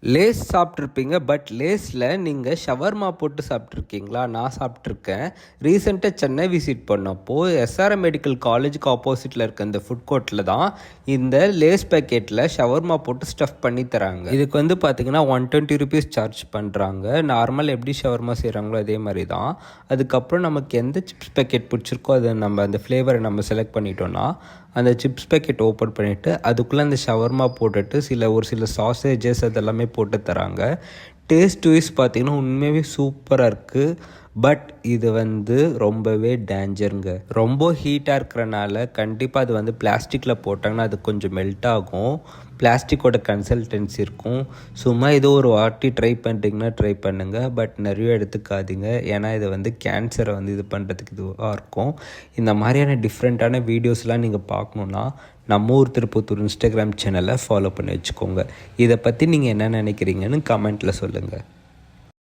Lace சாப்பிட்ருப்பீங்க. But லேஸில் நீங்கள் shawarma போட்டு சாப்பிட்ருக்கீங்களா? நான் சாப்பிட்ருக்கேன். ரீசெண்டாக சென்னை விசிட் பண்ணப்போ எஸ்ஆர்எம் மெடிக்கல் காலேஜுக்கு ஆப்போசிட்டில் இருக்க இந்த ஃபுட் கோர்ட்டில் தான் இந்த லேஸ் பேக்கெட்டில் ஷவர்மா போட்டு ஸ்டஃப் பண்ணி தராங்க. இதுக்கு வந்து பார்த்தீங்கன்னா 120 ருபீஸ் சார்ஜ் பண்ணுறாங்க. நார்மல் எப்படி ஷவர்மா செய்கிறாங்களோ அதே மாதிரி தான். அதுக்கப்புறம் நமக்கு எந்த சிப்ஸ் பேக்கெட் பிடிச்சிருக்கோ அதை நம்ம அந்த ஃப்ளேவரை நம்ம செலக்ட் பண்ணிட்டோன்னா அந்த சிப்ஸ் பேக்கெட் ஓப்பன் பண்ணிவிட்டு அதுக்குள்ளே அந்த ஷவர்மா போட்டுட்டு ஒரு சில சாசேஜஸ் அதெல்லாமே போட்டு தராங்க. டேஸ்ட் வைஸ் பார்த்திங்கன்னா உண்மையாகவே சூப்பராக இருக்குது. பட் இது வந்து ரொம்பவே டேஞ்சருங்க. ரொம்ப ஹீட்டாக இருக்கிறனால கண்டிப்பாக அது வந்து பிளாஸ்டிக்கில் போட்டாங்கன்னா அது கொஞ்சம் மெல்ட் ஆகும். பிளாஸ்டிக்கோட கன்சல்டன்சி இருக்கும். சும்மா ஏதோ ஒரு வாட்டி ட்ரை பண்ணுறீங்கன்னா ட்ரை பண்ணுங்கள். பட் நிறைய எடுத்துக்காதீங்க. ஏன்னா இது வந்து கேன்சரை வந்து இது பண்ணுறதுக்கு இதுவாக இருக்கும். இந்த மாதிரியான டிஃப்ரெண்ட்டான வீடியோஸ்லாம் நீங்கள் பார்க்கணுன்னா நம்ம ஊர் திருப்பத்தூர் இன்ஸ்டாகிராம் சேனலை ஃபாலோ பண்ணி வச்சுக்கோங்க. இதை பற்றி நீங்கள் என்ன நினைக்கிறீங்கன்னு கமெண்ட்டில் சொல்லுங்கள்.